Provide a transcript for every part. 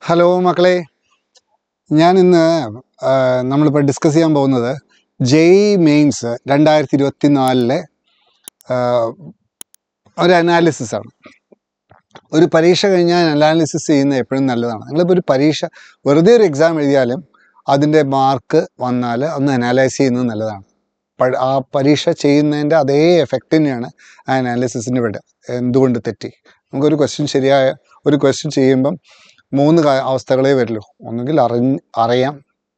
Hello മക്കളെ, ഞാൻ ഇന്ന് നമ്മളിപ്പോൾ ഡിസ്കസ് ചെയ്യാൻ പോകുന്നത് ജെഇ മെയിൻസ് 2024 ഒരു അനാലിസിസ് ആണ്. ഒരു പരീക്ഷ കഴിഞ്ഞാൽ അനാലിസിസ് ചെയ്യുന്നത് എപ്പോഴും നല്ലതാണ്. നിങ്ങളിപ്പോൾ ഒരു പരീക്ഷ വെറുതെ ഒരു എക്സാം എഴുതിയാലും അതിൻ്റെ മാർക്ക് വന്നാൽ ഒന്ന് അനാലൈസ് ചെയ്യുന്നത് നല്ലതാണ്. ആ പരീക്ഷ ചെയ്യുന്നതിൻ്റെ അതേ എഫക്റ്റ് തന്നെയാണ് ആ അനാലിസിസിന് വിടുക. എന്തുകൊണ്ട് തെറ്റി? നമുക്കൊരു ക്വസ്റ്റ്യൻ ചെയ്യുമ്പം 3 അവസ്ഥകളേ വരുള്ളൂ. ഒന്നുകിൽ അറിയാം,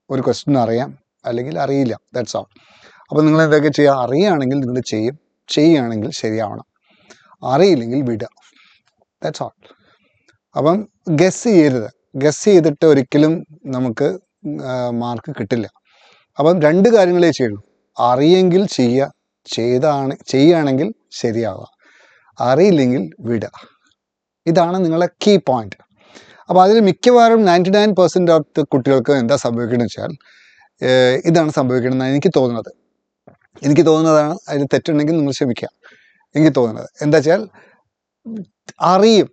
ഒരു ക്വസ്റ്റ്യൻ അറിയാം, അല്ലെങ്കിൽ അറിയില്ല. That's all. അപ്പോൾ നിങ്ങൾ എന്തൊക്കെ ചെയ്യുക? അറിയുകയാണെങ്കിൽ നിങ്ങൾ ചെയ്യുകയാണെങ്കിൽ ശരിയാവണം, അറിയില്ലെങ്കിൽ വിടുക. That's all. അപ്പം ഗസ് ചെയ്തിട്ട് ഒരിക്കലും നമുക്ക് മാർക്ക് കിട്ടില്ല. അപ്പം 2 കാര്യങ്ങളേ ചെയ്യുള്ളൂ. അറിയെങ്കിൽ ചെയ്യുകയാണെങ്കിൽ ശരിയാവുക, അറിയില്ലെങ്കിൽ വിടുക. ഇതാണ് നിങ്ങളെ കീ പോയിന്റ്. അപ്പോൾ അതിൽ മിക്കവാറും 99% ഓഫ് ദ കുട്ടികൾക്ക് എന്താ സംഭവിക്കണമെന്ന് വെച്ചാൽ ഇതാണ് സംഭവിക്കണമെന്നാണ് എനിക്ക് തോന്നുന്നതാണ്. അതിൽ തെറ്റുണ്ടെങ്കിൽ നിങ്ങൾ ക്ഷമിക്കുക. എനിക്ക് തോന്നുന്നത് എന്താ വെച്ചാൽ, അറിയും,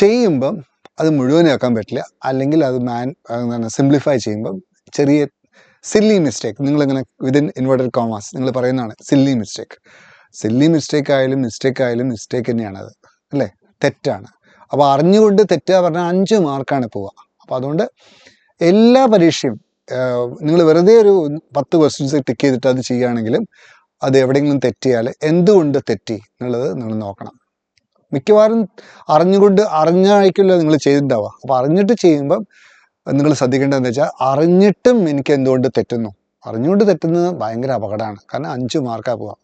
ചെയ്യുമ്പം അത് മുഴുവനാക്കാൻ പറ്റില്ല, അല്ലെങ്കിൽ അത് സിംപ്ലിഫൈ ചെയ്യുമ്പം ചെറിയ സില്ലി മിസ്റ്റേക്ക്, നിങ്ങളിങ്ങനെ വിതിൻ ഇൻവേർട്ടഡ് കോമാസ് നിങ്ങൾ പറയുന്നതാണ് സില്ലി മിസ്റ്റേക്ക് ആയാലും മിസ്റ്റേക്ക് തന്നെയാണത്, അല്ലേ? തെറ്റാണ്. അപ്പോൾ അറിഞ്ഞുകൊണ്ട് തെറ്റുക പറഞ്ഞാൽ 5 മാർക്കാണ് പോവുക. അപ്പോൾ അതുകൊണ്ട് എല്ലാ പരീക്ഷയും നിങ്ങൾ വെറുതെ ഒരു 10 ക്വസ്റ്റ്യൻസ് ടിക്ക് ചെയ്തിട്ട് അത് ചെയ്യുകയാണെങ്കിലും അത് എവിടെയെങ്കിലും തെറ്റിയാൽ എന്തുകൊണ്ട് തെറ്റി എന്നുള്ളത് നിങ്ങൾ നോക്കണം. മിക്കവാറും അറിഞ്ഞായിരിക്കില്ല നിങ്ങൾ ചെയ്തിട്ടുണ്ടാവുക. അപ്പോൾ അറിഞ്ഞിട്ട് ചെയ്യുമ്പം നിങ്ങൾ ശ്രദ്ധിക്കേണ്ടതെന്ന് വെച്ചാൽ, അറിഞ്ഞിട്ടും എനിക്ക് എന്തുകൊണ്ട് തെറ്റുന്നു, അറിഞ്ഞുകൊണ്ട് തെറ്റുന്നത് ഭയങ്കര അപകടമാണ്. കാരണം 5 മാർക്കാണ് പോവുക.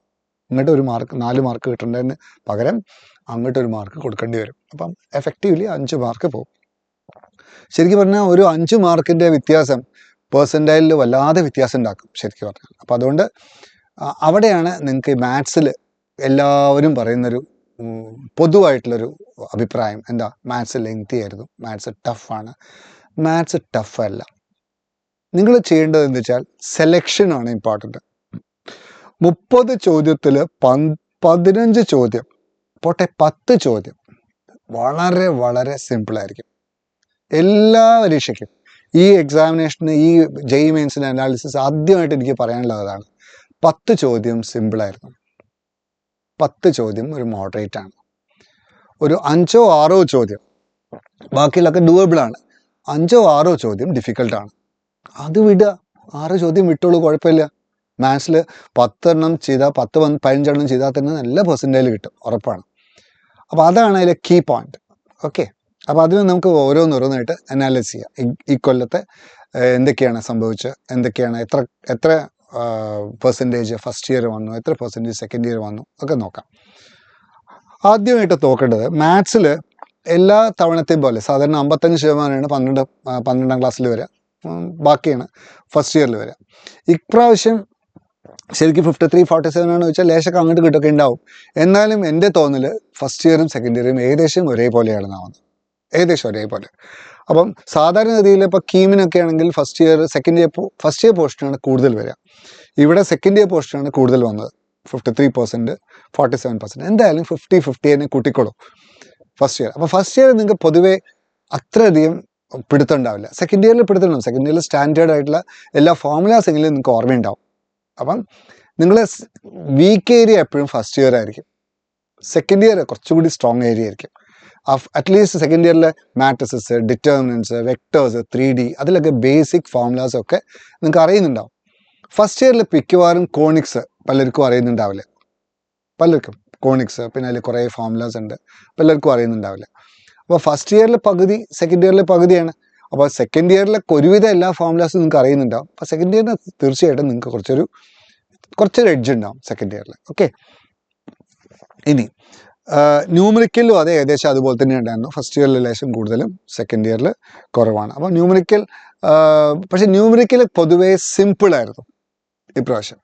ഇങ്ങോട്ട് ഒരു 4 മാർക്ക് കിട്ടേണ്ടതിന് പകരം അങ്ങോട്ടൊരു മാർക്ക് കൊടുക്കേണ്ടി വരും. അപ്പം എഫക്റ്റീവ്ലി 5 മാർക്ക് പോകും. ശരിക്കും പറഞ്ഞാൽ ഒരു 5 മാർക്കിൻ്റെ വ്യത്യാസം പേഴ്സൻറ്റൈലിൽ വല്ലാതെ വ്യത്യാസം ഉണ്ടാക്കും ശരിക്കും പറഞ്ഞാൽ. അപ്പോൾ അതുകൊണ്ട് അവിടെയാണ് നിങ്ങൾക്ക് മാത്സിൽ എല്ലാവരും പറയുന്നൊരു പൊതുവായിട്ടുള്ളൊരു അഭിപ്രായം എന്താ, മാത്സ് ലെങ്തി ആയിരുന്നു, മാത്സ് ടഫാണ്. മാത്സ് ടഫല്ല. നിങ്ങൾ ചെയ്യേണ്ടത് എന്താ വെച്ചാൽ, സെലക്ഷനാണ് ഇമ്പോർട്ടൻറ്റ്. 30 ചോദ്യത്തിൽ 15 ചോദ്യം പോട്ടെ 10 ചോദ്യം വളരെ വളരെ സിമ്പിളായിരിക്കും എല്ലാ പരീക്ഷയ്ക്കും. ഈ എക്സാമിനേഷന്, ഈ ജെഇ മെയിൻസിൻ്റെ അനാലിസിസ് ആദ്യമായിട്ട് എനിക്ക് പറയാനുള്ളതാണ്. 10 ചോദ്യം സിമ്പിളായിരുന്നു. 10 ചോദ്യം ഒരു മോഡറേറ്റ് ആണ്. ഒരു 5 or 6 ചോദ്യം, ബാക്കിയുള്ളതൊക്കെ ഡൂവബിളാണ്. 5 or 6 ചോദ്യം ഡിഫിക്കൽട്ടാണ്. അത് വിടുക. 6 ചോദ്യം വിട്ടോളൂ, കുഴപ്പമില്ല. മാത്സിൽ 10 എണ്ണം ചെയ്താൽ 15 എണ്ണം ചെയ്താൽ തന്നെ നല്ല പെർസെൻറ്റേജ് കിട്ടും, ഉറപ്പാണ്. അപ്പോൾ അതാണ് അതിലെ കീ പോയിന്റ്. ഓക്കെ, അപ്പോൾ അതിന് നമുക്ക് ഓരോന്നായിട്ട് അനാലിസ് ചെയ്യാം. ഈ കൊല്ലത്തെ എന്തൊക്കെയാണ് സംഭവിച്ചത്, എന്തൊക്കെയാണ്, എത്ര പെർസെൻറ്റേജ് ഫസ്റ്റ് ഇയർ വന്നു, എത്ര പെർസെൻറ്റേജ് സെക്കൻഡ് ഇയർ വന്നു, ഒക്കെ നോക്കാം. ആദ്യമായിട്ട് നോക്കേണ്ടത്, മാത്സിൽ എല്ലാ തവണത്തെയും പോലെ സാധാരണ 55% 12ാം ക്ലാസ്സിൽ വരിക, ബാക്കിയാണ് ഫസ്റ്റ് ഇയറിൽ വരിക. ഇപ്രാവശ്യം ശരിക്കും 53-47 ആണെന്ന് വെച്ചാൽ ലേശമൊക്കെ അങ്ങോട്ട് കിട്ടൊക്കെ ഉണ്ടാവും. എന്നാലും എൻ്റെ തോന്നൽ ഫസ്റ്റ് ഇയറും സെക്കൻഡ് ഇയറും ഏകദേശം ഒരേപോലെയാണെന്ന് ആവുന്നത്, ഏകദേശം ഒരേപോലെ. അപ്പം സാധാരണഗതിയിൽ ഇപ്പോൾ കീമിനൊക്കെ ആണെങ്കിൽ ഫസ്റ്റ് ഇയർ പോർഷനാണ് കൂടുതൽ വരിക. ഇവിടെ സെക്കൻഡ് ഇയർ പോർഷനാണ് കൂടുതൽ വന്നത്, 53%, 47%. എന്തായാലും 50-50 തന്നെ കൂട്ടിക്കോളൂ ഫസ്റ്റ് ഇയർ. അപ്പോൾ ഫസ്റ്റ് ഇയർ നിങ്ങൾക്ക് പൊതുവേ അത്രയധികം പിടുത്തം ഉണ്ടാവില്ല. സെക്കൻഡ് ഇയറിൽ പിടുത്തമുണ്ടാവും. സെക്കൻഡ് ഇയറിൽ സ്റ്റാൻഡേർഡ് ആയിട്ടുള്ള എല്ലാ ഫോർമുലാസ് എങ്കിലും നിങ്ങൾക്ക് ഓർമ്മയുണ്ടാവും. അപ്പം നിങ്ങൾ വീക്ക് ഏരിയ എപ്പോഴും ഫസ്റ്റ് ഇയർ ആയിരിക്കും. സെക്കൻഡ് ഇയർ കുറച്ചുകൂടി സ്ട്രോങ് ഏരിയ ആയിരിക്കും. അറ്റ്ലീസ്റ്റ് സെക്കൻഡ് ഇയറിലെ മാട്രിസസ്, ഡിറ്റർമിനൻസ്, വെക്ടേഴ്സ്, 3D, അതിലൊക്കെ ബേസിക് ഫോർമുലാസ് ഒക്കെ നിങ്ങൾക്ക് അറിയുന്നുണ്ടാവും. ഫസ്റ്റ് ഇയറിൽ മിക്കവാറും കോണിക്സ് പലർക്കും അറിയുന്നുണ്ടാവില്ല. പലർക്കും കോണിക്സ്, പിന്നെ അതിൽ കുറേ ഫോർമുലാസ് ഉണ്ട്, പലർക്കും അറിയുന്നുണ്ടാവില്ല. അപ്പോൾ ഫസ്റ്റ് ഇയറിൽ പകുതി, സെക്കൻഡ് ഇയറിൽ പകുതിയാണ്. അപ്പോൾ സെക്കൻഡ് ഇയറിലെ ഒരുവിധം എല്ലാ ഫോർമുലാസും നിങ്ങൾക്ക് അറിയുന്നുണ്ടാവും. അപ്പോൾ സെക്കൻഡ് ഇയറിന് തീർച്ചയായിട്ടും നിങ്ങൾക്ക് കുറച്ചൊരു എഡ്ജ് ഉണ്ടാവും സെക്കൻഡ് ഇയറിൽ. ഓക്കെ, ഇനി ന്യൂമറിക്കലും അത് ഏകദേശം അതുപോലെ തന്നെ ഉണ്ടായിരുന്നു. ഫസ്റ്റ് ഇയറിൽ ലേശം കൂടുതലും, സെക്കൻഡ് ഇയറിൽ കുറവാണ്. അപ്പോൾ പക്ഷേ ന്യൂമറിക്കൽ പൊതുവേ സിമ്പിളായിരുന്നു ഇപ്രാവശ്യം,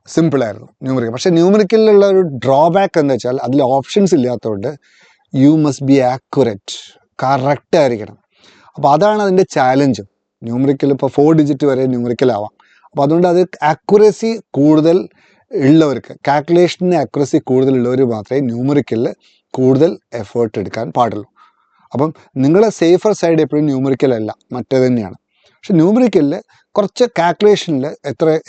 സിമ്പിളായിരുന്നു ന്യൂമറിക്കൽ. പക്ഷേ ന്യൂമറിക്കലിലുള്ള ഒരു ഡ്രോബാക്ക് എന്ന് വെച്ചാൽ അതിൽ ഓപ്ഷൻസ് ഇല്ലാത്തതുകൊണ്ട് you must be accurate, correct ആയിരിക്കണം. അപ്പോൾ അതാണ് അതിൻ്റെ ചാലഞ്ചും. ന്യൂമറിക്കൽ ഇപ്പോൾ 4 ഡിജിറ്റ് വരെ ന്യൂമറിക്കൽ ആവാം. അപ്പോൾ അതുകൊണ്ട് അത് ആക്യുറസി കൂടുതൽ ഉള്ളവർക്ക്, കാൽക്കുലേഷന് ആക്യുറസി കൂടുതലുള്ളവർ മാത്രമേ ന്യൂമറിക്കലിൽ കൂടുതൽ എഫേർട്ട് എടുക്കാൻ പാടുള്ളൂ. അപ്പം നിങ്ങളെ സേഫർ സൈഡ് എപ്പോഴും ന്യൂമറിക്കൽ അല്ല, മറ്റേത് തന്നെയാണ്. പക്ഷെ ന്യൂമറിക്കലിൽ കുറച്ച് കാൽക്കുലേഷനിൽ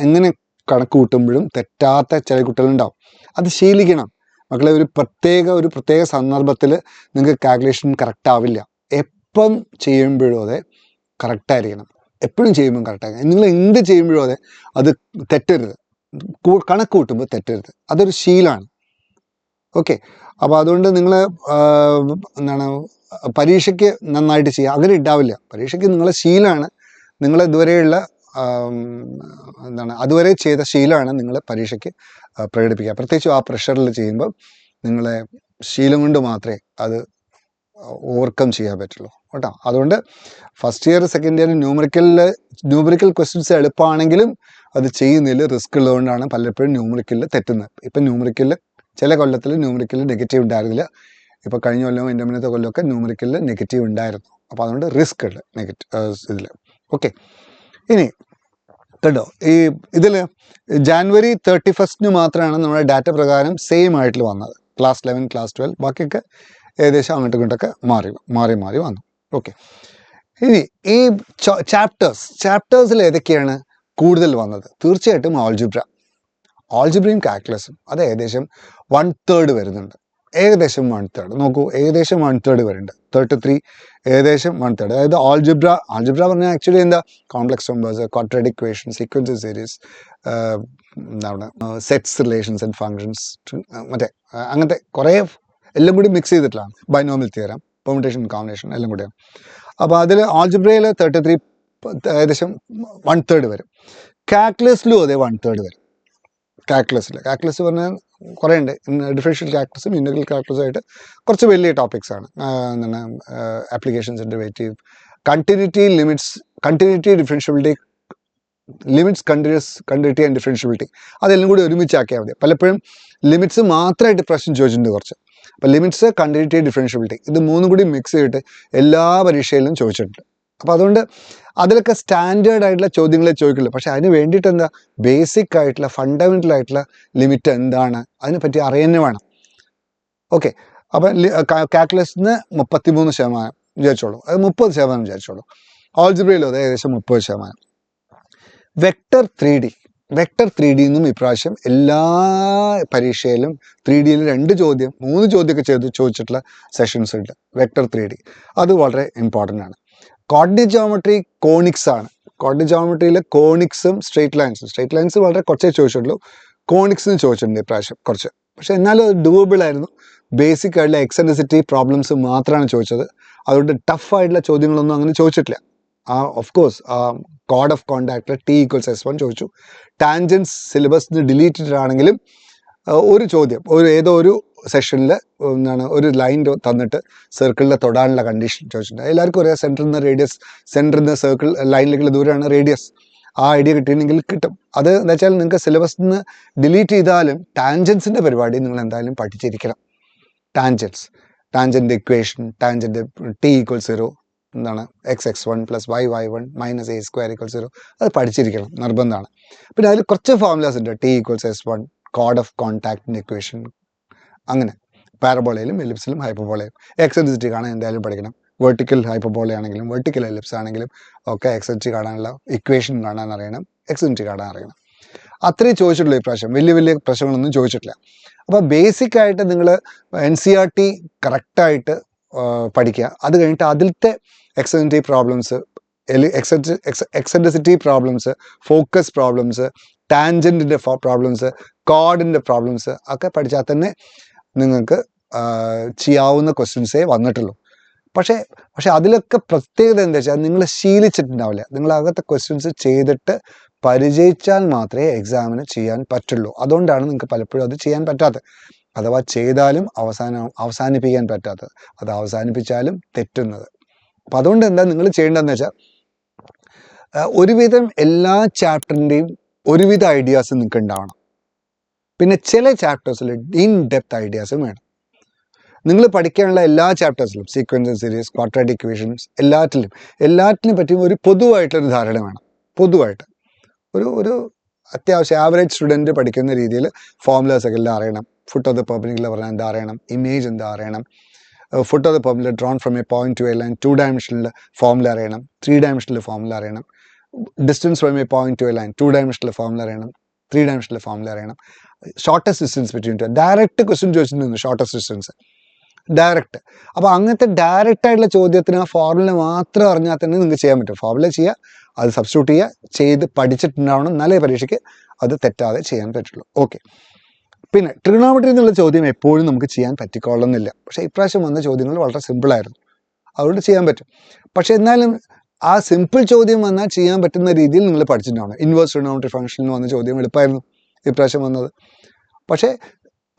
എങ്ങനെ കണക്ക് കൂട്ടുമ്പോഴും തെറ്റാത്ത ചില കുട്ടികളുണ്ടാവും. അത് ശീലിക്കണം മക്കളെ. ഒരു പ്രത്യേക സന്ദർഭത്തിൽ നിങ്ങൾക്ക് കാൽക്കുലേഷൻ കറക്റ്റ് ആവില്ല. എപ്പം ചെയ്യുമ്പോഴും അതെ കറക്റ്റായിരിക്കണം, എപ്പോഴും ചെയ്യുമ്പോൾ കറക്റ്റായിരിക്കണം. നിങ്ങൾ എന്ത് ചെയ്യുമ്പോഴും അതെ അത് തെറ്റരുത്, കണക്ക് കൂട്ടുമ്പോൾ തെറ്റരുത്. അതൊരു ശീലമാണ്. ഓക്കെ, അപ്പോൾ അതുകൊണ്ട് നിങ്ങൾ പരീക്ഷയ്ക്ക് നന്നായിട്ട് ചെയ്യുക, അങ്ങനെ ഉണ്ടാവില്ല. പരീക്ഷയ്ക്ക് നിങ്ങളെ ശീലമാണ്, നിങ്ങൾ ഇതുവരെയുള്ള അതുവരെ ചെയ്ത ശീലമാണ് നിങ്ങൾ പരീക്ഷയ്ക്ക് പ്രകടിപ്പിക്കുക. പ്രത്യേകിച്ചും ആ പ്രഷറിൽ ചെയ്യുമ്പോൾ നിങ്ങളെ ശീലം കൊണ്ട് മാത്രമേ അത് ഓവർകം ചെയ്യാൻ പറ്റുള്ളൂ കേട്ടോ. അതുകൊണ്ട് first year second year numerical questions എളുപ്പമാണെങ്കിലും അത് ചെയ്യുന്നതിൽ റിസ്ക് ഉള്ളതുകൊണ്ടാണ് പലപ്പോഴും ന്യൂമറിക്കലിൽ തെറ്റുന്നത്. ഇപ്പം ന്യൂമറിക്കലിൽ ചില കൊല്ലത്തിൽ ന്യൂമറിക്കലിൽ നെഗറ്റീവ് ഉണ്ടായിരുന്നില്ല. ഇപ്പോൾ കഴിഞ്ഞ കൊല്ലവും എൻ്റെ മുന്നത്തെ കൊല്ലമൊക്കെ ന്യൂമറിക്കലിൽ നെഗറ്റീവ് ഉണ്ടായിരുന്നു. അപ്പോൾ അതുകൊണ്ട് റിസ്ക് ഉണ്ട് ഇതിൽ. ഓക്കെ, ഇനി കേട്ടോ ഇതിൽ ജാനുവരി 31 മാത്രമാണ് നമ്മുടെ ഡാറ്റ പ്രകാരം സെയിം ആയിട്ട് വന്നത്. ക്ലാസ് 11 ക്ലാസ് 12 ബാക്കിയൊക്കെ ഏകദേശം അങ്ങോട്ടും ഇങ്ങോട്ടൊക്കെ മാറി വന്നു. ഓക്കെ, ഇനി ഈ ചാപ്റ്റേഴ്സിൽ ഏതൊക്കെയാണ് കൂടുതൽ വന്നത്? തീർച്ചയായിട്ടും ആൾജിബ്രയും കാൽക്കുലസും. അത് ഏകദേശം 1/3 വരുന്നുണ്ട്. ഏകദേശം 1/3 നോക്കൂ, ഏകദേശം 1/3 വരുന്നുണ്ട്. 33 ഏകദേശം 1/3. അതായത് ആൾജിബ്ര പറഞ്ഞാൽ ആക്ച്വലി എന്താ, complex numbers, quadratic equation, sequence series, sets, relations and functions, മറ്റേ അങ്ങനത്തെ കുറേ എല്ലാം കൂടി മിക്സ് ചെയ്തിട്ടുള്ളതാണ്. ബൈനോമിയൽ തിയറം, പെർമുട്ടേഷൻ, കോമ്പിനേഷൻ എല്ലാം കൂടിയാണ്. അപ്പോൾ അതിൽ ആൾജിബ്രയിൽ 33 ഏകദേശം 1/3 വരും. കാൽക്കുലസിലും അതേ 1/3 വരും. കാൽക്കുലസ് പറഞ്ഞാൽ കുറേ ഉണ്ട്. ഡിഫറൻഷ്യൽ കാൽക്കുലസും ഇൻ്റഗ്രൽ കാൽക്കുലസും ആയിട്ട് കുറച്ച് വലിയ ടോപ്പിക്സ് ആണ്. Applications, derivative, continuity, differentiability, limits, continuity and differentiability, അതെല്ലാം കൂടി ഒരുമിച്ചാക്കിയാൽ മതി. പലപ്പോഴും ലിമിറ്റ്സ് മാത്രമായിട്ട് പ്രശ്നം ചോദിച്ചിട്ടുണ്ട് കുറച്ച്. അപ്പോൾ ലിമിറ്റ്സ്, കണ്ടിന്യൂറ്റി, ഡിഫറൻഷ്യബിലിറ്റി ഇത് മൂന്നും കൂടി മിക്സ് ചെയ്തിട്ട് എല്ലാ പരീക്ഷയിലും ചോദിച്ചിട്ടുണ്ട്. അപ്പോൾ അതുകൊണ്ട് അതിലൊക്കെ സ്റ്റാൻഡേർഡ് ആയിട്ടുള്ള ചോദ്യങ്ങളെ ചോദിക്കുള്ളൂ. പക്ഷെ അതിന് വേണ്ടിയിട്ട് എന്താ, ബേസിക് ആയിട്ടുള്ള ഫണ്ടമെൻ്റൽ ആയിട്ടുള്ള ലിമിറ്റ് എന്താണ് അതിനെപ്പറ്റി അറിയാൻ വേണം. ഓക്കെ, അപ്പം കാൽക്കുലസിന് 33% വിചാരിച്ചോളൂ, അത് 30% വിചാരിച്ചോളൂ. ആൾജിബ്രയിലും അത് ഏകദേശം 30%. വെക്ടർ 3D എന്നും ഇപ്രാവശ്യം എല്ലാ പരീക്ഷയിലും 3Dയിൽ 2 ചോദ്യം 3 ചോദ്യമൊക്കെ ചോദിച്ചിട്ടുള്ള സെഷൻസ് ഉണ്ട്. വെക്ടർ 3D അത് വളരെ ഇമ്പോർട്ടൻ്റ് ആണ്. കോർഡിനേറ്റ് ജോമെട്രി കോണിക്സ് ആണ്. കോർഡിനേറ്റ് ജോമെട്രിയിൽ കോണിക്സും സ്ട്രേറ്റ് ലൈൻസ് വളരെ കുറച്ചേ ചോദിച്ചിട്ടുള്ളൂ. കോണിക്സിന് ചോദിച്ചിട്ടുണ്ട് ഇപ്രാവശ്യം കുറച്ച്. പക്ഷെ എന്നാലും അത് ഡൂവബിൾ ആയിരുന്നു. ബേസിക് ആയിട്ടുള്ള എക്സെൻട്രിസിറ്റി പ്രോബ്ലംസ് മാത്രമാണ് ചോദിച്ചത്. അതുകൊണ്ട് ടഫ് ആയിട്ടുള്ള ചോദ്യങ്ങളൊന്നും അങ്ങനെ ചോദിച്ചിട്ടില്ല. ഓഫ് കോഴ്സ് കോഡ് ഓഫ് കോണ്ടാക്റ്റിൽ T=S1 ചോദിച്ചു. ടാൻജൻസ് സിലബസിന് ഡിലീറ്റഡ് ആണെങ്കിലും ഒരു ചോദ്യം ഏതോ ഒരു സെഷനിൽ ഒരു ലൈൻ തന്നിട്ട് സർക്കിളിൽ തൊടാനുള്ള കണ്ടീഷൻ ചോദിച്ചിട്ടുണ്ട്. എല്ലാവർക്കും അറിയാം സെൻറ്ററിൽ നിന്ന് സർക്കിൾ ലൈനിലേക്കുള്ള ദൂരമാണ് റേഡിയസ്. ആ ഐഡിയ കിട്ടിയിട്ടുണ്ടെങ്കിൽ കിട്ടും. അത് എന്താ വെച്ചാൽ നിങ്ങൾക്ക് സിലബസിൽ നിന്ന് ഡിലീറ്റ് ചെയ്താലും ടാൻജൻസിൻ്റെ പരിപാടി നിങ്ങൾ എന്തായാലും പഠിച്ചിരിക്കണം. Tangent equation, tangent T=0 x(1 + y(1) - a² = 0 അത് പഠിച്ചിരിക്കണം, നിർബന്ധമാണ്. പിന്നെ അതിൽ കുറച്ച് ഫോർമുലാസ് ഉണ്ട്. T=S1, കോഡ് ഓഫ് കോണ്ടാക്റ്റിൻ്റെ ഇക്വേഷൻ, അങ്ങനെ പാരബോളയിലും എലിപ്സിലും ഹൈപ്പർബോളയിലും. എക്സെൻട്രിസിറ്റി കാണാൻ എന്തായാലും പഠിക്കണം. വെർട്ടിക്കൽ ഹൈപ്പർബോള ആണെങ്കിലും വെർട്ടിക്കൽ എലിപ്സ് ആണെങ്കിലും ഒക്കെ എക്സെൻട്രിസിറ്റി കാണാനുള്ള ഇക്വേഷൻ കാണാൻ അറിയണം, എക്സെൻട്രിസിറ്റി കാണാൻ അറിയണം. അത്രയും ചോദിച്ചിട്ടുള്ളൂ ഇപ്രാവശ്യം. വലിയ പ്രശ്നങ്ങളൊന്നും ചോദിച്ചിട്ടില്ല. അപ്പോൾ ബേസിക് ആയിട്ട് നിങ്ങൾ NCERT കറക്റ്റായിട്ട് പഠിക്കുക. അത് കഴിഞ്ഞിട്ട് അതിലത്തെ എക്സെൻട്രിസിറ്റി പ്രോബ്ലംസ്, ഫോക്കസ് പ്രോബ്ലംസ്, ടാൻജൻറ്റിൻ്റെ പ്രോബ്ലംസ്, കോഡിൻ്റെ പ്രോബ്ലംസ് ഒക്കെ പഠിച്ചാൽ തന്നെ നിങ്ങൾക്ക് ചെയ്യാവുന്ന ക്വസ്റ്റ്യൻസേ വന്നിട്ടുള്ളൂ. പക്ഷേ അതിലൊക്കെ പ്രത്യേകത എന്താ വെച്ചാൽ നിങ്ങൾ ശീലിച്ചിട്ടുണ്ടാവില്ല. നിങ്ങളകത്തെ ക്വസ്റ്റ്യൻസ് ചെയ്തിട്ട് പരിചയിച്ചാൽ മാത്രമേ എക്സാമിന് ചെയ്യാൻ പറ്റുള്ളൂ. അതുകൊണ്ടാണ് നിങ്ങൾക്ക് പലപ്പോഴും അത് ചെയ്യാൻ പറ്റാത്തത്. അഥവാ ചെയ്താലും അവസാനിപ്പിക്കാൻ പറ്റാത്തത്, അത് അവസാനിപ്പിച്ചാലും തെറ്റുന്നത്. അപ്പം അതുകൊണ്ട് എന്താ നിങ്ങൾ ചെയ്യേണ്ടതെന്ന് വെച്ചാൽ ഒരുവിധം എല്ലാ ചാപ്റ്ററിൻ്റെയും ഒരുവിധ ഐഡിയാസ് നിങ്ങൾക്ക് ഉണ്ടാവണം. പിന്നെ ചില ചാപ്റ്റേഴ്സിൽ ഇൻ ഡെപ്ത് ഐഡിയാസും വേണം. നിങ്ങൾ പഠിക്കാനുള്ള എല്ലാ ചാപ്റ്റേഴ്സിലും സീക്വൻസ് സീരീസ്, ക്വാഡ്രാറ്റിക് ഇക്വേഷൻസ് എല്ലാറ്റിനും പറ്റിയും ഒരു പൊതുവായിട്ടൊരു ധാരണ വേണം. പൊതുവായിട്ട് ഒരു അത്യാവശ്യം ആവറേജ് സ്റ്റുഡൻറ്റ് പഠിക്കുന്ന രീതിയിൽ ഫോർമുലാസ് ഒക്കെ എല്ലാം അറിയണം. ഫുട്ട് ഓഫ് ദ പെർപെൻഡിക്കുലർ പറഞ്ഞാൽ എന്താ അറിയണം, ഇമേജ് എന്താ അറിയണം, foot of the perpendicular drawn from a point to a line 2-dimensional formula അറിയണം, 3-dimensional formula അറിയണം, distance from a point to a line 2-dimensional formula അറിയണം, 3-dimensional formula അറിയണം, shortest distance between two. Direct question ചോദിച്ചിട്ടുണ്ട്, shortest distance direct. അപ്പോൾ അങ്ങനത്തെ direct ആയിട്ടുള്ള ചോദ്യത്തിന് ആ ഫോർമുല മാത്രം അറിഞ്ഞാൽ തന്നെ നിങ്ങൾക്ക് ചെയ്യാൻ പറ്റും. ഫോർമുല ചെയ്യുക, അത് സബ്സ്റ്റിറ്റ്യൂട്ട് ചെയ്യുക, ചെയ്ത് പഠിച്ചിട്ടുണ്ടാവണം, നല്ല പരീക്ഷയ്ക്ക് അത് തെറ്റാതെ ചെയ്യാൻ പറ്റുള്ളൂ. ഓക്കെ. പിന്നെ ട്രിഗണോമെട്രി എന്നുള്ള ചോദ്യം എപ്പോഴും നമുക്ക് ചെയ്യാൻ പറ്റിക്കൊള്ളുന്നില്ല. പക്ഷേ ഇപ്രാവശ്യം വന്ന ചോദ്യങ്ങൾ വളരെ സിമ്പിളായിരുന്നു, അതുകൊണ്ട് ചെയ്യാൻ പറ്റും. പക്ഷേ എന്നാലും ആ സിമ്പിൾ ചോദ്യം വന്നാൽ ചെയ്യാൻ പറ്റുന്ന രീതിയിൽ നിങ്ങൾ പഠിച്ചിട്ടുണ്ടാവണം. ഇൻവേഴ്സ് ട്രിഗണോമെട്രി ഫംഗ്ഷനിൽ വന്ന ചോദ്യം എളുപ്പമായിരുന്നു ഇപ്രാവശ്യം വന്നത്. പക്ഷേ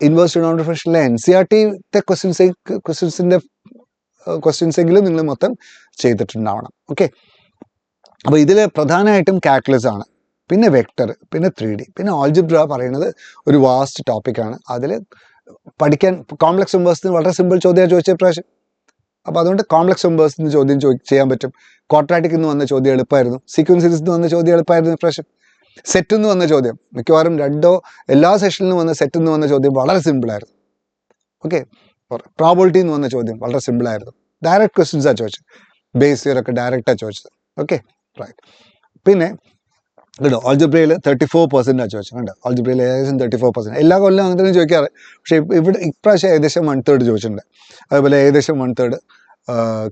ഇൻവേഴ്സ് ട്രിഗണോമെട്രി ഫംഗ്ഷനിലെ NCERT ക്വസ്റ്റ്യൻസെങ്കിലും നിങ്ങൾ മൊത്തം ചെയ്തിട്ടുണ്ടാവണം. ഓക്കെ. അപ്പോൾ ഇതിൽ പ്രധാനമായിട്ടും കാൽക്കുലസ് ആണ്, പിന്നെ വെക്ടർ, പിന്നെ 3D, പിന്നെ ആൾജിബ്ര പറയുന്നത് ഒരു വാസ്റ്റ് ടോപ്പിക്കാണ്. അതിൽ പഠിക്കാൻ കോംപ്ലക്സ് നമ്പേഴ്സിന് വളരെ സിമ്പിൾ ചോദ്യമാണ് ചോദിച്ച പ്രാവശ്യം. അപ്പോൾ അതുകൊണ്ട് കോംപ്ലക്സ് നമ്പേഴ്സിന് ചോദ്യം ചെയ്യാൻ പറ്റും. ക്വാഡ്രാറ്റിക് എന്ന് വന്ന ചോദ്യം എളുപ്പമായിരുന്നു, സീക്വൻസ് സീരീസ് വന്ന ചോദ്യം എളുപ്പമായിരുന്നു ഇപ്രാവശ്യം. സെറ്റ് എന്ന് വന്ന ചോദ്യം മിക്കവാറും എല്ലാ സെഷനിലും വന്ന സെറ്റ് എന്ന് വന്ന ചോദ്യം വളരെ സിമ്പിളായിരുന്നു. ഓക്കെ. പ്രോബിലിറ്റി എന്ന് വന്ന ചോദ്യം വളരെ സിമ്പിളായിരുന്നു. ഡയറക്റ്റ് ക്വസ്റ്റ്യൻസാണ് ചോദിച്ചത്, ബേസ് ഇയർ ഒക്കെ ഡയറക്റ്റാണ് ചോദിച്ചത്. Okay, right. പിന്നെ കേട്ടോ ആൾജിബ്രയിൽ 34% ചോദിച്ചിട്ടുണ്ട്. ആൾജിബ്രയിൽ ഏകദേശം 34%. എല്ലാ കൊല്ലം അങ്ങനെ തന്നെ ചോദിക്കാറ്, പക്ഷേ ഇവിടെ ഇപ്രാവശ്യം ഏകദേശം 1/3 ചോദിച്ചിട്ടുണ്ട്. അതുപോലെ ഏകദേശം 1/3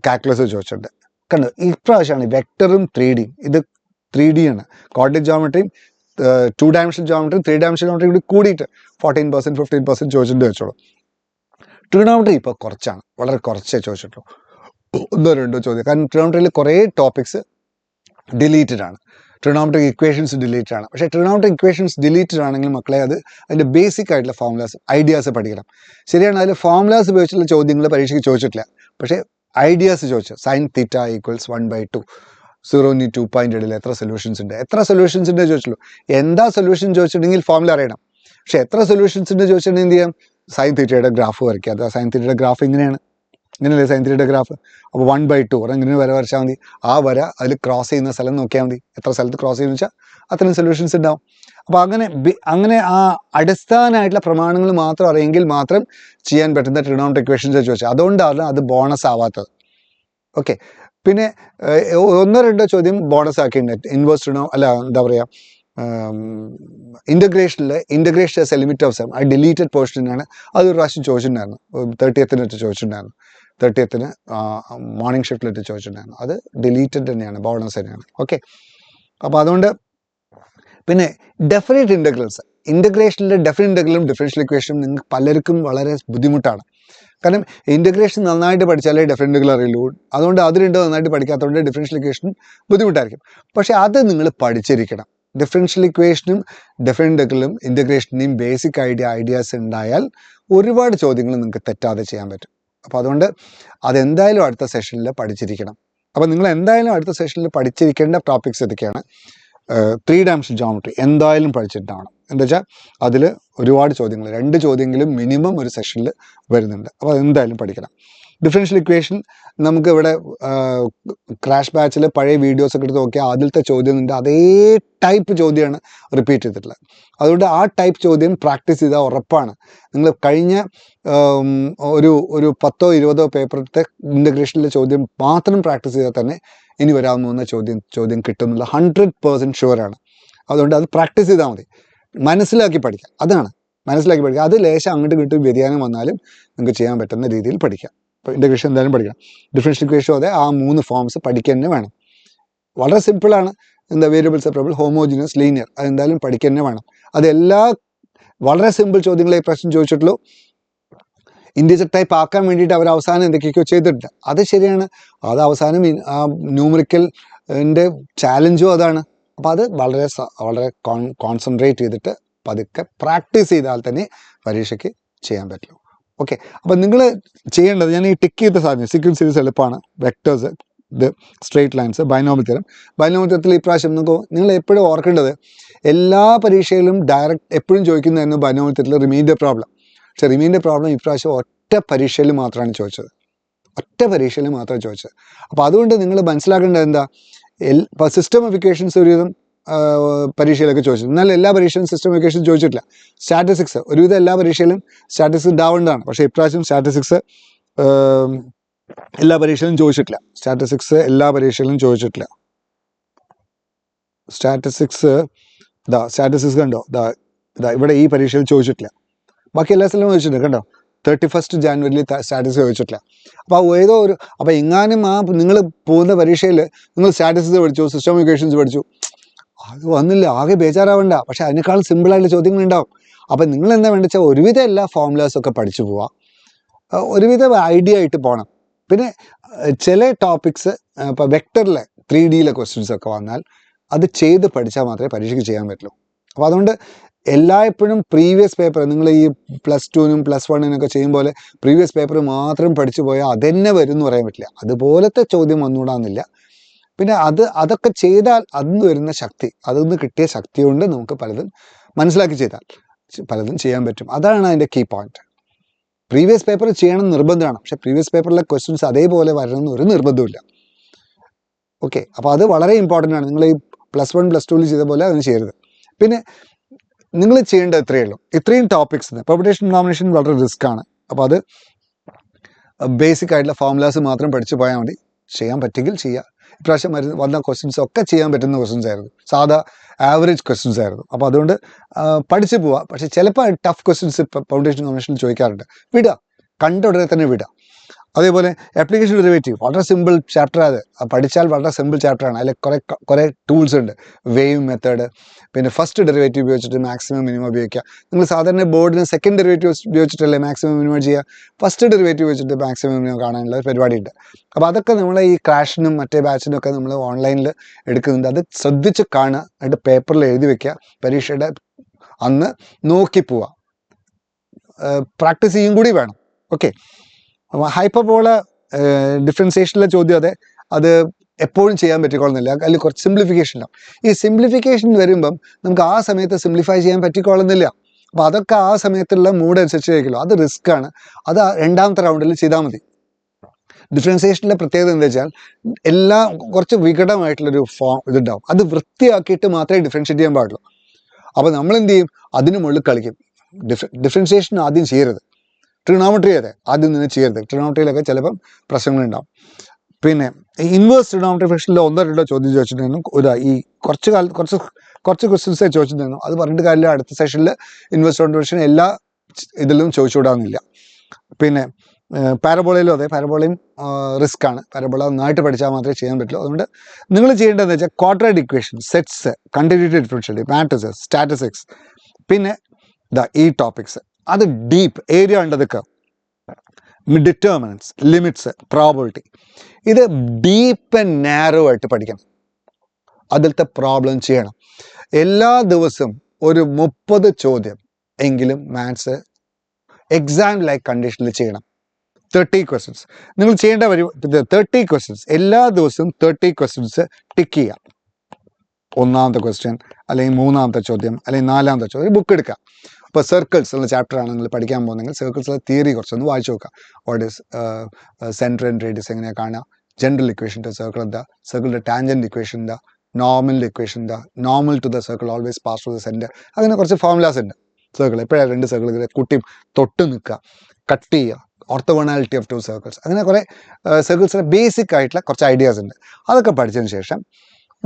കാൽക്കുലസ് ചോദിച്ചിട്ടുണ്ട്. കണ്ടോ, ഇപ്രാവശ്യമാണ് വെക്ടറും 3D, ഇത് 3D ആണ്. കോർഡിനേറ്റ് ജോമെട്രിയും 2-dimensional ജോമെട്രിയും 3-dimensional ജോമെട്രിയും കൂടി കൂടിയിട്ട് 14% 15% ചോദിച്ചിട്ട് വെച്ചോളൂ. ട്രിഗണോമെട്രി ഇപ്പോൾ കുറച്ചാണ്, വളരെ കുറച്ചേ ചോദിച്ചിട്ടുള്ളൂ, 1-2 ചോദ്യം. കാരണം ട്രിഗണോമെട്രിയിൽ കുറേ ടോപ്പിക്സ് ഡിലീറ്റഡ് ആണ്, ട്രിഗണോമെട്രിക് ഇക്വേഷൻസ് ഡിലീറ്റഡ് ആണ്. പക്ഷേ ട്രിഗണോമെട്രിക് ഇക്വേഷൻസ് ഡിലീറ്റഡ് ആണെങ്കിൽ മക്കളെ അതിൻ്റെ ബേസിക് ആയിട്ടുള്ള ഫോർമുലാസ്, ഐഡിയാസ് പഠിക്കണം. ശരിയാണ്, അതിൽ ഫോർമുലാസ് ഉപയോഗിച്ചുള്ള ചോദ്യങ്ങൾ പരീക്ഷയ്ക്ക് ചോദിച്ചിട്ടില്ല, പക്ഷേ ഐഡിയാസ് ചോദിച്ചു. sin θ = 1/2, 0 to 2 ഇടയിൽ എത്ര സൊല്യൂഷൻസ് ഉണ്ട്, ചോദിച്ചുള്ളൂ. എന്താ സൊല്യൂഷൻ ചോദിച്ചിട്ടുണ്ടെങ്കിൽ ഫോർമുല അറിയണം. പക്ഷേ എത്ര സൊല്യൂഷൻസ് ഉണ്ട് ചോദിച്ചിട്ടുണ്ടെങ്കിൽ എന്ത് ചെയ്യാം, sin θ ഗ്രാഫ് വരയ്ക്കുക. അത് sin θ ഗ്രാഫ് ഇങ്ങനെയല്ലേ sin θ ഗ്രാഫ്. അപ്പോൾ 1/2 ഇങ്ങനെ വര വരച്ചാൽ മതി. ആ വര അതിൽ ക്രോസ് ചെയ്യുന്ന സ്ഥലം നോക്കിയാൽ മതി, എത്ര സ്ഥലത്ത് ക്രോസ് ചെയ്യുന്ന വെച്ചാൽ അത്രയും സൊല്യൂഷൻസ് ഉണ്ടാവും. അപ്പോൾ അങ്ങനെ ആ അടിസ്ഥാനമായിട്ടുള്ള പ്രമാണങ്ങൾ മാത്രം അറിയെങ്കിൽ മാത്രം ചെയ്യാൻ പറ്റുന്ന ട്രിഗണോമെട്രിക് ഇക്വേഷൻസ് ചോദിച്ചാൽ, അതുകൊണ്ടാണ് അത് ബോണസ് ആവാത്തത്. ഓക്കെ. പിന്നെ 1-2 ചോദ്യം ബോണസ് ആക്കിയിട്ടുണ്ട്. എന്താ പറയുക, ഇൻ്റഗ്രേഷൻ ലിമിറ്റ് ഓഫ് സം, ആ ഡിലീറ്റഡ് പോർഷനാണ്. അതൊരു പ്രാവശ്യം ചോദിച്ചിട്ടുണ്ടായിരുന്നു, 30th ചോദിച്ചിട്ടുണ്ടായിരുന്നു, 30th മോർണിംഗ് ഷിഫ്റ്റിലിട്ട് ചോദിച്ചിട്ടുണ്ടായിരുന്നു. അത് ഡിലീറ്റഡ് തന്നെയാണ്, ബോണസ് തന്നെയാണ്. ഓക്കെ. അപ്പോൾ അതുകൊണ്ട് പിന്നെ ഡെഫിനിറ്റ് ഇൻ്റഗ്രൽസ്, ഇൻ്റഗ്രേഷനിലെ ഡെഫിനിറ്റ് ഇൻ്റഗ്രലും ഡിഫറൻഷ്യൽ ഇക്വേഷനും നിങ്ങൾക്ക് പലർക്കും വളരെ ബുദ്ധിമുട്ടാണ്. കാരണം ഇൻ്റഗ്രേഷൻ നന്നായിട്ട് പഠിച്ചാലേ ഡെഫിനിറ്റ് ഇൻ്റഗ്രൽ അറിയുള്ളൂ. അതുകൊണ്ട് അത് രണ്ടും നന്നായിട്ട് പഠിക്കാത്തതുകൊണ്ട് ഡിഫറൻഷ്യൽ ഇക്വേഷൻ ബുദ്ധിമുട്ടായിരിക്കും. പക്ഷേ അത് നിങ്ങൾ പഠിച്ചിരിക്കണം. ഡിഫറൻഷ്യൽ ഇക്വേഷനും ഡെഫിനിറ്റ് ഇൻ്റഗ്രലും ഇൻ്റഗ്രേഷൻ്റെയും ബേസിക് ഐഡിയാസ് ഉണ്ടായാൽ ഒരുപാട് ചോദ്യങ്ങൾ നിങ്ങൾക്ക് തെറ്റാതെ ചെയ്യാൻ പറ്റും. അപ്പോൾ അതുകൊണ്ട് അതെന്തായാലും അടുത്ത സെഷനിൽ പഠിച്ചിരിക്കണം. അപ്പോൾ നിങ്ങൾ എന്തായാലും അടുത്ത സെഷനിൽ പഠിച്ചിരിക്കേണ്ട ടോപ്പിക്സ് ഏതൊക്കെയാണ്? 3-dimensional ജോമെട്രി എന്തായാലും പഠിച്ചിട്ടാണ്. എന്താ വെച്ചാൽ അതിൽ ഒരുപാട് ചോദ്യങ്ങൾ, 2 ചോദ്യങ്ങളും മിനിമം ഒരു സെഷനിൽ വരുന്നുണ്ട്. അപ്പോൾ അതെന്തായാലും പഠിക്കണം. ഡിഫറൻഷ്യൽ ഇക്വേഷൻ നമുക്ക് ഇവിടെ ക്രാഷ് ബാച്ചിൽ പഴയ വീഡിയോസ് ഒക്കെ എടുത്ത് നോക്കിയാൽ ആദ്യത്തെ ചോദ്യം ഉണ്ട്, അതേ ടൈപ്പ് ചോദ്യമാണ് റിപ്പീറ്റ് ചെയ്തിട്ടുള്ളത്. അതുകൊണ്ട് ആ ടൈപ്പ് ചോദ്യം പ്രാക്ടീസ് ചെയ്താൽ ഉറപ്പാണ് നിങ്ങൾ കഴിഞ്ഞ ഒരു 10-20 പേപ്പറത്തെ ഇൻ്റഗ്രേഷനിലെ ചോദ്യം മാത്രം പ്രാക്ടീസ് ചെയ്താൽ തന്നെ ഇനി വരാൻ പോകുന്ന ചോദ്യം കിട്ടുന്നുള്ള 100% ഷുവറാണ്. അതുകൊണ്ട് അത് പ്രാക്ടീസ് ചെയ്താൽ മതി, മനസ്സിലാക്കി പഠിക്കാം. മനസ്സിലാക്കി പഠിക്കുക. അത് ലേശം അങ്ങോട്ട് ഇങ്ങോട്ട് വ്യതിയാനം വന്നാലും നിങ്ങൾക്ക് ചെയ്യാൻ പറ്റുന്ന രീതിയിൽ പഠിക്കാം. ഇപ്പോൾ ഇൻ്റഗ്രേഷൻ എന്തായാലും പഠിക്കണം. ഡിഫറൻഷ്യൽ ഇക്വേഷൻ അതെ, ആ 3 ഫോംസ് പഠിക്കുക തന്നെ വേണം. വളരെ സിമ്പിളാണ്. വേരിയബിൾ സെപ്പറബിൾ, ഹോമോജിനസ്, ലീനിയർ, അതെന്തായാലും പഠിക്കുക തന്നെ വേണം. വളരെ സിമ്പിൾ ചോദ്യങ്ങളെ പ്രശ്നം ചോദിച്ചിട്ടുള്ളൂ. ഇൻഡിജർ ടൈപ്പ് ആക്കാൻ വേണ്ടിയിട്ട് അവർ അവസാനം എന്തൊക്കെയൊക്കെയോ ചെയ്തിട്ടുണ്ട്, അത് ശരിയാണ്. അത് അവസാനം ആ ന്യൂമറിക്കലിൻ്റെ ചാലഞ്ചും അതാണ്. അപ്പോൾ അത് വളരെ കോൺസെൻട്രേറ്റ് ചെയ്തിട്ട് പതുക്കെ പ്രാക്ടീസ് ചെയ്താൽ തന്നെ പരീക്ഷയ്ക്ക് ചെയ്യാൻ പറ്റുള്ളൂ. ഓക്കെ. അപ്പോൾ നിങ്ങൾ ചെയ്യേണ്ടത്, ഞാൻ ഈ ടിക്ക് ചെയ്ത സാധനം സീക്വൻസ് സീരീസ് എളുപ്പമാണ്, vectors, straight lines, binomial theorem. Binomial തിയറത്തിൽ ഇപ്രാവശ്യം നിങ്ങൾ എപ്പോഴും ഓർക്കേണ്ടത്, എല്ലാ പരീക്ഷയിലും എപ്പോഴും ചോദിക്കുന്നതായിരുന്നു ബൈനോമിയൽ തിയറത്തിൽ റിമൈൻഡർ പ്രോബ്ലം. പക്ഷേ റിമൈൻഡർ പ്രോബ്ലം ഇപ്രാവശ്യം ഒറ്റ പരീക്ഷയിൽ മാത്രമാണ് ചോദിച്ചത്. അപ്പോൾ അതുകൊണ്ട് നിങ്ങൾ മനസ്സിലാക്കേണ്ടത് എന്താ, ഇപ്പോൾ സിസ്റ്റം ഓഫ് ഇക്വേഷൻസ് ഒരുവിധം പരീക്ഷയിലൊക്കെ ചോദിച്ചു, എന്നാൽ എല്ലാ പരീക്ഷയിലും സിസ്റ്റം ഓഫ് ഇക്വേഷൻസ് ചോദിച്ചിട്ടില്ല. സ്റ്റാറ്റിസ്റ്റിക്സ് ഒരുവിധം എല്ലാ പരീക്ഷയിലും സ്റ്റാറ്റിസ്റ്റിക്സ് ഉണ്ടാവേണ്ടതാണ്, പക്ഷേ ഇപ്രാവശ്യം സ്റ്റാറ്റിസ്റ്റിക്സ് എല്ലാ പരീക്ഷയിലും ചോദിച്ചിട്ടില്ല. സ്റ്റാറ്റിസ്റ്റിക്സ് എല്ലാ പരീക്ഷയിലും ചോദിച്ചിട്ടില്ല. സ്റ്റാറ്റിസ്റ്റിക്സ് കണ്ടോ, ഇവിടെ ഈ പരീക്ഷയിൽ ചോദിച്ചിട്ടില്ല. ബാക്കി എല്ലാ സ്ഥലവും ചോദിച്ചിട്ടുണ്ട് കണ്ടോ. 31 ജാനുവരിയിൽ സ്റ്റാറ്റിസ്റ്റിക്സ് ചോദിച്ചിട്ടില്ല. അപ്പോൾ എങ്ങാനും നിങ്ങൾ പോകുന്ന പരീക്ഷയിൽ നിങ്ങൾ സ്റ്റാറ്റിസ്റ്റിക്സ് പഠിച്ചു, സിസ്റ്റം ഓഫ് ഇക്വേഷൻസ് പഠിച്ചു, അത് വന്നില്ല, ആകെ ബേജാറാവണ്ട. പക്ഷെ അതിനേക്കാൾ സിമ്പിളായിട്ടുള്ള ചോദ്യങ്ങൾ ഉണ്ടാവും. അപ്പം നിങ്ങൾ എന്താ വേണ്ട വെച്ചാൽ ഒരുവിധം എല്ലാ ഫോർമുലാസൊക്കെ പഠിച്ചു പോവാം, ഒരുവിധം ഐഡിയ ആയിട്ട് പോകണം. പിന്നെ ചില ടോപ്പിക്സ് ഇപ്പോൾ വെക്ടറിലെ 3Dയിലെ ക്വസ്റ്റ്യൻസ് ഒക്കെ വന്നാൽ അത് ചെയ്ത് പഠിച്ചാൽ മാത്രമേ പരീക്ഷയ്ക്ക് ചെയ്യാൻ പറ്റുള്ളൂ. അപ്പോൾ അതുകൊണ്ട് എല്ലായ്പ്പോഴും പ്രീവിയസ് പേപ്പർ നിങ്ങൾ ഈ +2നും +1 ചെയ്യുമ്പോൾ പ്രീവിയസ് പേപ്പർ മാത്രം പഠിച്ചു പോയാൽ അതെന്നെ വരും എന്ന് പറയാൻ പറ്റില്ല. അതുപോലത്തെ ചോദ്യം വന്നുകൂടാന്നില്ല. പിന്നെ അതൊക്കെ ചെയ്താൽ അതിന് വരുന്ന ശക്തി, അതിൽ കിട്ടിയ ശക്തി കൊണ്ട് നമുക്ക് പലതും മനസ്സിലാക്കി ചെയ്താൽ പലതും ചെയ്യാൻ പറ്റും. അതാണ് അതിൻ്റെ കീ പോയിന്റ്. പ്രീവിയസ് പേപ്പർ ചെയ്യണം നിർബന്ധമാണ്, പക്ഷേ പ്രീവിയസ് പേപ്പറിലെ ക്വസ്റ്റ്യൻസ് അതേപോലെ വരണമെന്ന് ഒരു നിർബന്ധമില്ല. ഓക്കെ, അപ്പോൾ അത് വളരെ ഇമ്പോർട്ടൻ്റ് ആണ്. നിങ്ങൾ ഈ +1 +2 ചെയ്ത പോലെ അതിന് ചെയ്യരുത്. പിന്നെ നിങ്ങൾ ചെയ്യേണ്ടത് ഇത്രയേ ഉള്ളൂ. ഇത്രയും ടോപ്പിക്സ് പെർമുട്ടേഷൻ നോമിനേഷൻ വളരെ റിസ്ക് ആണ്. അപ്പോൾ അത് ബേസിക് ആയിട്ടുള്ള ഫോർമുലാസ് മാത്രം പഠിച്ചു പോയാൽ മതി. ചെയ്യാൻ പറ്റുമെങ്കിൽ ചെയ്യുക. ഇപ്രാവശ്യം വന്ന ക്വസ്റ്റ്യൻസ് ഒക്കെ ചെയ്യാൻ പറ്റുന്ന ക്വസ്റ്റ്യൻസ് ആയിരുന്നു, സാധാ ആവറേജ് ക്വസ്റ്റ്യൻസ് ആയിരുന്നു. അപ്പോൾ അതുകൊണ്ട് പഠിച്ചു പോവാം. പക്ഷേ ചിലപ്പോൾ ടഫ് ക്വസ്റ്റ്യൻസ് പെർമുട്ടേഷൻ നോമിനേഷനിൽ ചോദിക്കാറുണ്ട്. വിടുക, കണ്ട ഉടനെ തന്നെ വിടുക. അതേപോലെ ആപ്ലിക്കേഷൻ ഡെറിവേറ്റീവ് വളരെ സിമ്പിൾ ചാപ്റ്റർ, അത് പഠിച്ചാൽ വളരെ സിമ്പിൾ ചാപ്റ്ററാണ്. അതിൽ കുറേ ടൂൾസ് ഉണ്ട്. വേവ് മെത്തേഡ്, പിന്നെ ഫസ്റ്റ് ഡെറിവേറ്റീവ് ഉപയോഗിച്ചിട്ട് മാക്സിമം മിനിമം ഉപയോഗിക്കുക. നിങ്ങൾ സാധാരണ ബോർഡിന് സെക്കൻഡ് ഡെറിവേറ്റീവ് ഉപയോഗിച്ചിട്ടല്ലേ മാക്സിമം മിനിമം ചെയ്യുക, ഫസ്റ്റ് ഡെറിവേറ്റീവ് വെച്ചിട്ട് മാക്സിമം മിനിമം കാണാനുള്ള ഒരു പരിപാടിയുണ്ട്. അപ്പോൾ അതൊക്കെ നമ്മൾ ഈ ക്രാഷിനും മറ്റേ ബാച്ചിനും ഒക്കെ നമ്മൾ ഓൺലൈനിൽ എടുക്കുന്നുണ്ട്. അത് ശ്രദ്ധിച്ച് കാണുക, എന്നിട്ട് പേപ്പറിൽ എഴുതി വെക്കുക, പരീക്ഷയുടെ അന്ന് നോക്കി പോവുക, പ്രാക്ടീസ് ചെയ്യും കൂടി വേണം. ഓക്കെ, ഹൈപ്പർബോള ഡിഫറൻസിയേഷനിലെ ചോദ്യം അത് എപ്പോഴും ചെയ്യാൻ പറ്റിക്കൊള്ളുന്നില്ല. അതിൽ കുറച്ച് സിംപ്ലിഫിക്കേഷൻ ഉണ്ടാവും. ഈ സിംപ്ലിഫിക്കേഷൻ വരുമ്പം നമുക്ക് ആ സമയത്ത് സിംപ്ലിഫൈ ചെയ്യാൻ പറ്റിക്കൊള്ളുന്നില്ല. അപ്പോൾ അതൊക്കെ ആ സമയത്തുള്ള മൂഡ് അനുസരിച്ച് കഴിക്കുള്ളൂ. അത് റിസ്ക് ആണ്. അത് രണ്ടാമത്തെ റൗണ്ടിൽ ചെയ്താൽ മതി. ഡിഫറൻസിയേഷനിലെ പ്രത്യേകത എന്താ വെച്ചാൽ കുറച്ച് വികടമായിട്ടുള്ളൊരു ഇതുണ്ടാവും. അത് വൃത്തിയാക്കിയിട്ട് മാത്രമേ ഡിഫറൻഷിയേറ്റ് ചെയ്യാൻ പാടുള്ളൂ. അപ്പോൾ നമ്മൾ എന്ത് ചെയ്യും, അതിന് മുകളിൽ കളിക്കും. ഡിഫറൻസിയേഷൻ ആദ്യം ചെയ്യരുത്. ട്രിഗണോമെട്രി ആദ്യം തന്നെ ചെയ്യരുത്. ട്രിഗണോമെട്രിയിലൊക്കെ ചിലപ്പം പ്രശ്നങ്ങളുണ്ടാവും. പിന്നെ ഇൻവേഴ്സ് ട്രിഗണോമെട്രി ഫംഗ്ഷനിൽ 1-2 ചോദ്യം ചോദിച്ചിട്ടുണ്ടായിരുന്നു. ഈ കുറച്ച് ക്വസ്റ്റ്യൻസേ ചോദിച്ചിട്ടുണ്ടായിരുന്നു. അത് പറഞ്ഞിട്ട് കാര്യമില്ല. അടുത്ത സെഷനിൽ ഇൻവേഴ്സ് ട്രിഗണോമെട്രി ഫംഗ്ഷൻ എല്ലാ ഇതിലും ചോദിച്ചുവിടാമെന്നില്ല. പിന്നെ പാരബോളയിലും പാരബോളയും റിസ്ക് ആണ്. പാരബോള നന്നായിട്ട് പഠിച്ചാൽ മാത്രമേ ചെയ്യാൻ പറ്റുള്ളൂ. അതുകൊണ്ട് നിങ്ങൾ ചെയ്യേണ്ടതെന്ന് വെച്ചാൽ quadratic equation, sets, continuity differential, matrices, statistics, പിന്നെ ഈ ടോപ്പിക്സ് അത് ഡീപ്പ് ഏരിയ ഉണ്ടതൊക്കെ, ഡിറ്റർമിനൻസ്, ലിമിറ്റ്സ്, പ്രോബബിലിറ്റി, ഇത് ഡീപ്പ് ആൻഡ് നാരോ ആയിട്ട് പഠിക്കണം. അതിലത്തെ പ്രോബ്ലം ചെയ്യണം. എല്ലാ ദിവസവും ഒരു 30 ചോദ്യം എങ്കിലും മാത്സ് എക്സാം ലൈക്ക് കണ്ടീഷനിൽ ചെയ്യണം. 30 ക്വസ്റ്റ്യൻസ് നിങ്ങൾ ചെയ്യേണ്ട 30 ക്വസ്റ്റ്യൻസ് എല്ലാ ദിവസവും 30 ക്വസ്റ്റ്യൻസ് ടിക്ക് ചെയ്യുക. 1ാമത്തെ ക്വസ്റ്റ്യൻ, അല്ലെങ്കിൽ 3ാമത്തെ ചോദ്യം, അല്ലെങ്കിൽ 4ാമത്തെ ചോദ്യം ബുക്ക് എടുക്കുക. ഇപ്പോൾ സർക്കിൾസ് ഉള്ള ചാപ്റ്ററാണ് നിങ്ങൾ പഠിക്കാൻ പോകുന്നതെങ്കിൽ സർക്കിൾസിലെ തിയറി കുറച്ചൊന്ന് വായിച്ചു നോക്കുക. What is centre and radius എങ്ങനെയാണ് കാണുക, ജനറൽ ഇക്വേഷൻ ടു സർക്കിൾ എന്താ, സർക്കിളിൻ്റെ ടാൻജൻറ്റ് ഇക്വേഷൻ എന്താ, നോർമൽ ഇക്വേഷൻ എന്താ, normal to the circle always pass to the centre, അങ്ങനെ കുറച്ച് ഫോർമുലാസ് ഉണ്ട്. സർക്കിൾ എപ്പോഴാണ് 2 സർക്കിൾ കുട്ടിയും തൊട്ട് നിൽക്കുക, കട്ട് ചെയ്യുക, ഓർത്തോഗോണാലിറ്റി ഓഫ് 2 സർക്കിൾസ്, അങ്ങനെ കുറേ സർക്കിൾസിലെ ബേസിക് ആയിട്ടുള്ള കുറച്ച് ഐഡിയാസ് ഉണ്ട്. അതൊക്കെ പഠിച്ചതിന് ശേഷം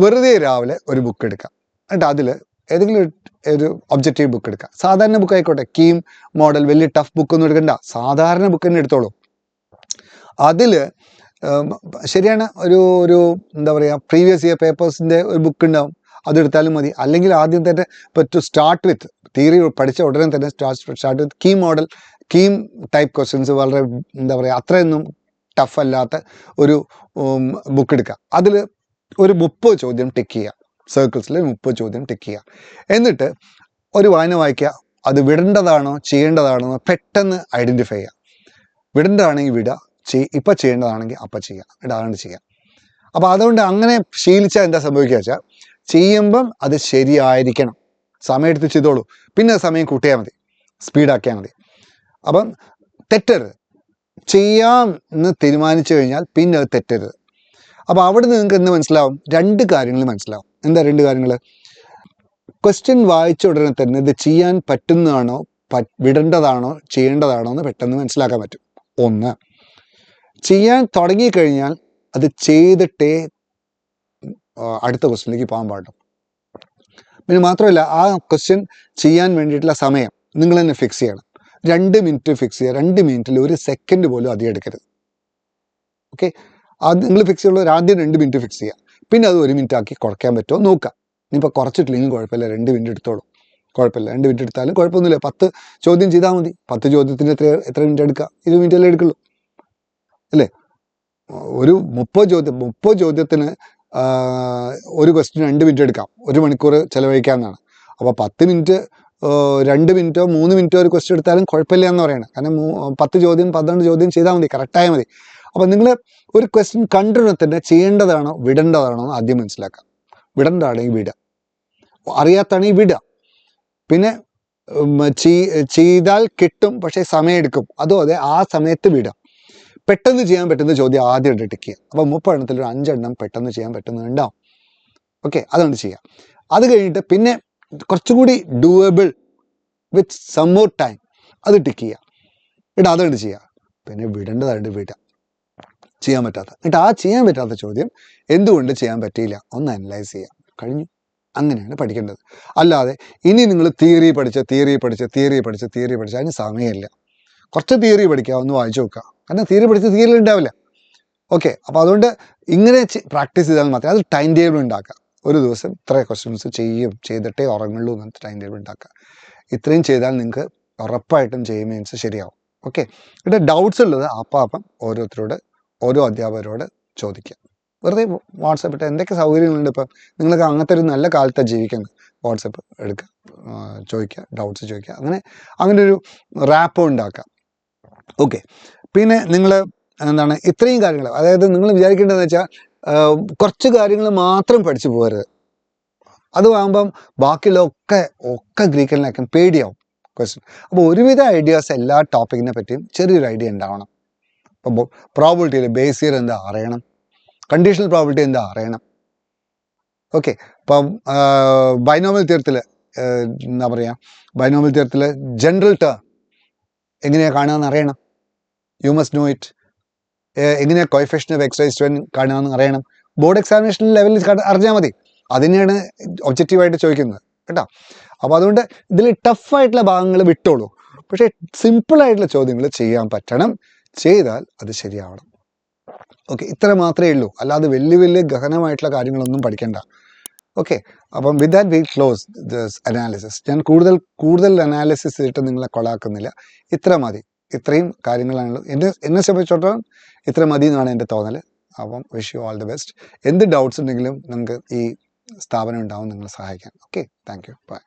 വെറുതെ രാവിലെ ഒരു ബുക്ക് എടുക്കുക. എന്നിട്ട് അതിൽ ഏതെങ്കിലും ഒരു ഒബ്ജക്റ്റീവ് ബുക്ക് എടുക്കുക. സാധാരണ ബുക്ക് ആയിക്കോട്ടെ, കീം മോഡൽ, വലിയ ടഫ് ബുക്കൊന്നും എടുക്കണ്ട, സാധാരണ ബുക്ക് തന്നെ എടുത്തോളൂ. അതിൽ ശരിയാണ് ഒരു എന്താ പറയുക, പ്രീവിയസ് ഇയർ പേപ്പേഴ്സിൻ്റെ ഒരു ബുക്ക് ഉണ്ടാവും, അതെടുത്താലും മതി. അല്ലെങ്കിൽ ആദ്യം തന്നെ ഇപ്പോൾ ടു സ്റ്റാർട്ട് വിത്ത് തിയറി പഠിച്ച ഉടനെ തന്നെ start with KEAM model, KEAM type questions, വളരെ എന്താ പറയുക അത്രയൊന്നും ടഫ് അല്ലാത്ത ഒരു ബുക്ക് എടുക്കുക. അതിൽ ഒരു 30 ചോദ്യം ടിക്ക് ചെയ്യുക. സർക്കിൾസിൽ 30 ചോദ്യം ടിക്ക് ചെയ്യുക. എന്നിട്ട് ഒരു വായന വായിക്കുക. അത് വിടേണ്ടതാണോ ചെയ്യേണ്ടതാണോ എന്ന് പെട്ടെന്ന് ഐഡൻറ്റിഫൈ ചെയ്യുക. വിടേണ്ടതാണെങ്കിൽ വിടുക, ഇപ്പം ചെയ്യേണ്ടതാണെങ്കിൽ അപ്പം ചെയ്യുക, ഇടാണ്ട് ചെയ്യുക. അപ്പോൾ അതുകൊണ്ട് അങ്ങനെ ശീലിച്ചാൽ എന്താ സംഭവിക്കുക വെച്ചാൽ, ചെയ്യുമ്പം അത് ശരിയായിരിക്കണം. സമയം എടുത്ത് ചെയ്തോളൂ, പിന്നെ സമയം കൂട്ടിയാൽ മതി, സ്പീഡാക്കിയാൽ മതി. അപ്പം തെറ്റരുത്. ചെയ്യാം എന്ന് തീരുമാനിച്ചു കഴിഞ്ഞാൽ പിന്നെ അത് തെറ്റരുത്. അപ്പോൾ അവിടെ നിങ്ങൾക്ക് എന്ത് മനസ്സിലാവും? 2 കാര്യങ്ങൾ മനസ്സിലാവും. എന്താ 2 കാര്യങ്ങൾ? ക്വസ്റ്റ്യൻ വായിച്ച ഉടനെ തന്നെ ഇത് ചെയ്യാൻ പറ്റുന്നതാണോ, വിടേണ്ടതാണോ ചെയ്യേണ്ടതാണോ എന്ന് പെട്ടെന്ന് മനസ്സിലാക്കാൻ പറ്റും. 1. ചെയ്യാൻ തുടങ്ങിക്കഴിഞ്ഞാൽ അത് ചെയ്തിട്ടേ അടുത്ത ക്വസ്റ്റ്യനിലേക്ക് പോകാൻ പാടും. പിന്നെ മാത്രമല്ല, ആ ക്വസ്റ്റ്യൻ ചെയ്യാൻ വേണ്ടിയിട്ടുള്ള സമയം നിങ്ങൾ തന്നെ ഫിക്സ് ചെയ്യണം. 2 മിനിറ്റ് ഫിക്സ് ചെയ്യുക. 2 മിനിറ്റിൽ 1 സെക്കൻഡ് പോലും അധികം എടുക്കരുത്. ഓക്കെ, അത് നിങ്ങൾ ഫിക്സ് ചെയ്യുള്ളൂ. ആദ്യം 2 മിനിറ്റ് ഫിക്സ് ചെയ്യുക, പിന്നെ അത് 1 മിനിറ്റ് ആക്കി കുറയ്ക്കാൻ പറ്റുമോ നോക്കുക. ഇനിയിപ്പോൾ കുറച്ചിട്ടില്ലെങ്കിൽ കുഴപ്പമില്ല, 2 മിനിറ്റ് എടുത്തോളൂ, കുഴപ്പമില്ല. 2 മിനിറ്റ് എടുത്താലും കുഴപ്പമൊന്നുമില്ല. 10 ചോദ്യം ചെയ്താൽ മതി. 10 ചോദ്യത്തിന് എത്ര മിനിറ്റ് എടുക്കുക? 20 മിനിറ്റല്ലേ എടുക്കുള്ളൂ അല്ലേ? ഒരു 30 ചോദ്യത്തിന് ഒരു ക്വസ്റ്റ്യൻ 2 മിനിറ്റ് എടുക്കാം, 1 മണിക്കൂർ ചിലവഴിക്കാമെന്നാണ്. അപ്പോൾ 10 മിനിറ്റ് 2 മിനിറ്റോ 3 മിനിറ്റോ ഒരു ക്വസ്റ്റ്യൻ എടുത്താലും കുഴപ്പമില്ല എന്ന് പറയണം. കാരണം 10 ചോദ്യം 12 ചോദ്യം ചെയ്താൽ മതി, കറക്റ്റായാൽ മതി. അപ്പോൾ നിങ്ങൾ ഒരു ക്വസ്റ്റ്യൻ കണ്ടിരുന്ന തന്നെ ചെയ്യേണ്ടതാണോ വിടേണ്ടതാണോ എന്ന് ആദ്യം മനസ്സിലാക്കാം. വിടേണ്ടതാണെങ്കിൽ വിടുക, അറിയാത്താണെങ്കിൽ വിടുക. പിന്നെ ചെയ്താൽ കിട്ടും, പക്ഷേ സമയമെടുക്കും, അതോ അതെ ആ സമയത്ത് വിടുക. പെട്ടെന്ന് ചെയ്യാൻ പറ്റുന്ന ചോദ്യം ആദ്യം ടിക്ക് ചെയ്യുക. അപ്പോൾ 30 എണ്ണത്തിൽ ഒരു 5 എണ്ണം പെട്ടെന്ന് ചെയ്യാൻ പറ്റുന്നുണ്ടാവും. ഓക്കെ, അതുകൊണ്ട് ചെയ്യുക. അത് കഴിഞ്ഞിട്ട് പിന്നെ കുറച്ചുകൂടി ഡൂവബിൾ വിത്ത് സം മോർ ടൈം, അത് ടിക്ക് ചെയ്യുക. എന്നിട്ട് അതുകൊണ്ട് ചെയ്യുക. പിന്നെ വിടേണ്ടതായിട്ട് വിടുക, ചെയ്യാൻ പറ്റാത്ത. എന്നിട്ട് ആ ചെയ്യാൻ പറ്റാത്ത ചോദ്യം എന്തുകൊണ്ട് ചെയ്യാൻ പറ്റിയില്ല ഒന്ന് അനലൈസ് ചെയ്യുക. കഴിഞ്ഞു. അങ്ങനെയാണ് പഠിക്കേണ്ടത്. അല്ലാതെ ഇനി നിങ്ങൾ തിയറി പഠിച്ച് അതിന് സമയമില്ല. കുറച്ച് തിയറി പഠിക്കുക, ഒന്ന് വായിച്ചു നോക്കുക. കാരണം തിയറി പഠിച്ച് തിയറി ഉണ്ടാവില്ല. ഓക്കെ, അപ്പോൾ അതുകൊണ്ട് ഇങ്ങനെ പ്രാക്ടീസ് ചെയ്താൽ മാത്രമേ. അത് ടൈം ടേബിൾ ഉണ്ടാക്കുക. ഒരു ദിവസം ഇത്ര ക്വസ്റ്റ്യൻസ് ചെയ്തിട്ടേ ഉറങ്ങുള്ളൂ എന്നൊരു ടൈം ടേബിൾ ഉണ്ടാക്കുക. ഇത്രയും ചെയ്താൽ നിങ്ങൾക്ക് ഉറപ്പായിട്ടും മീൻസ് ശരിയാവും. ഓക്കെ, ഇവിടെ ഡൗട്ട്സ് ഉള്ളത് അപ്പം ഓരോരുത്തരോട്, ഓരോ അധ്യാപകരോട് ചോദിക്കുക. വെറുതെ വാട്സപ്പ് ഇട്ട് എന്തൊക്കെ സൗകര്യങ്ങളുണ്ട്. ഇപ്പം നിങ്ങൾക്ക് അങ്ങനത്തെ ഒരു നല്ല കാലത്താണ് ജീവിക്കുന്നത്. വാട്സപ്പ് എടുക്കുക, ചോദിക്കുക, ഡൗട്ട്സ് ചോദിക്കുക. അങ്ങനെ ഒരു റാപ്പ് ഉണ്ടാക്കുക. ഓക്കെ, പിന്നെ നിങ്ങൾ എന്താണ് ഇത്രയും കാര്യങ്ങൾ, അതായത് നിങ്ങൾ വിചാരിക്കേണ്ടതെന്ന് വെച്ചാൽ കുറച്ച് കാര്യങ്ങൾ മാത്രം പഠിച്ചു പോകരുത്. അത് ആകുമ്പം ബാക്കിയുള്ള ഒക്കെ ഗ്രീക്കലിനൊക്കെ പേടിയാവും ക്വസ്റ്റ്യൻ. അപ്പോൾ ഒരുവിധ ഐഡിയാസ് എല്ലാ ടോപ്പിക്കിനെ പറ്റിയും ചെറിയൊരു ഐഡിയ ഉണ്ടാവണം. അപ്പോൾ പ്രോബിലിറ്റിയിൽ ബേസ് ഇയർ എന്താ അറിയണം, കണ്ടീഷണൽ പ്രോബിലിറ്റി എന്താ അറിയണം. ഓക്കെ, ഇപ്പം ബൈനോമിയൽ തിയറത്തിൽ എന്താ പറയുക, ബൈനോമിയൽ തിയറത്തിൽ ജനറൽ ടേം എങ്ങനെയാണ് കാണുകയെന്ന് അറിയണം. You must know it. എങ്ങനെയാണ് coefficient of x raised to n കാണുകയെന്ന് അറിയണം. ബോർഡ് എക്സാമിനേഷൻ ലെവലിൽ അറിഞ്ഞാൽ മതി. അതിനെയാണ് ഒബ്ജക്റ്റീവായിട്ട് ചോദിക്കുന്നത് കേട്ടോ. അപ്പോൾ അതുകൊണ്ട് ഇതിൽ ടഫായിട്ടുള്ള ഭാഗങ്ങൾ വിട്ടോളൂ. പക്ഷേ സിമ്പിളായിട്ടുള്ള ചോദ്യങ്ങൾ ചെയ്യാൻ പറ്റണം. ചെയ്താൽ അത് ശരിയാവണം. ഓക്കെ, ഇത്ര മാത്രമേ ഉള്ളൂ. അല്ലാതെ വലിയ ഗഹനമായിട്ടുള്ള കാര്യങ്ങളൊന്നും പഠിക്കണ്ട. ഓക്കെ, അപ്പം with that we close this analysis. ഞാൻ കൂടുതൽ അനാലിസിസ് ചെയ്തിട്ട് നിങ്ങളെ കൊളാക്കുന്നില്ല. ഇത്ര മതി. ഇത്രയും കാര്യങ്ങളാണ് എന്നെ സംബന്ധിച്ചിടത്തോളം ഇത്ര മതി എന്നാണ് എൻ്റെ തോന്നൽ. അപ്പം wish you all the best. എന്ത് ഡൗട്ട്സ് ഉണ്ടെങ്കിലും നമുക്ക് ഈ സ്ഥാപനം ഉണ്ടാവും നിങ്ങളെ സഹായിക്കാൻ. Okay, thank you, by.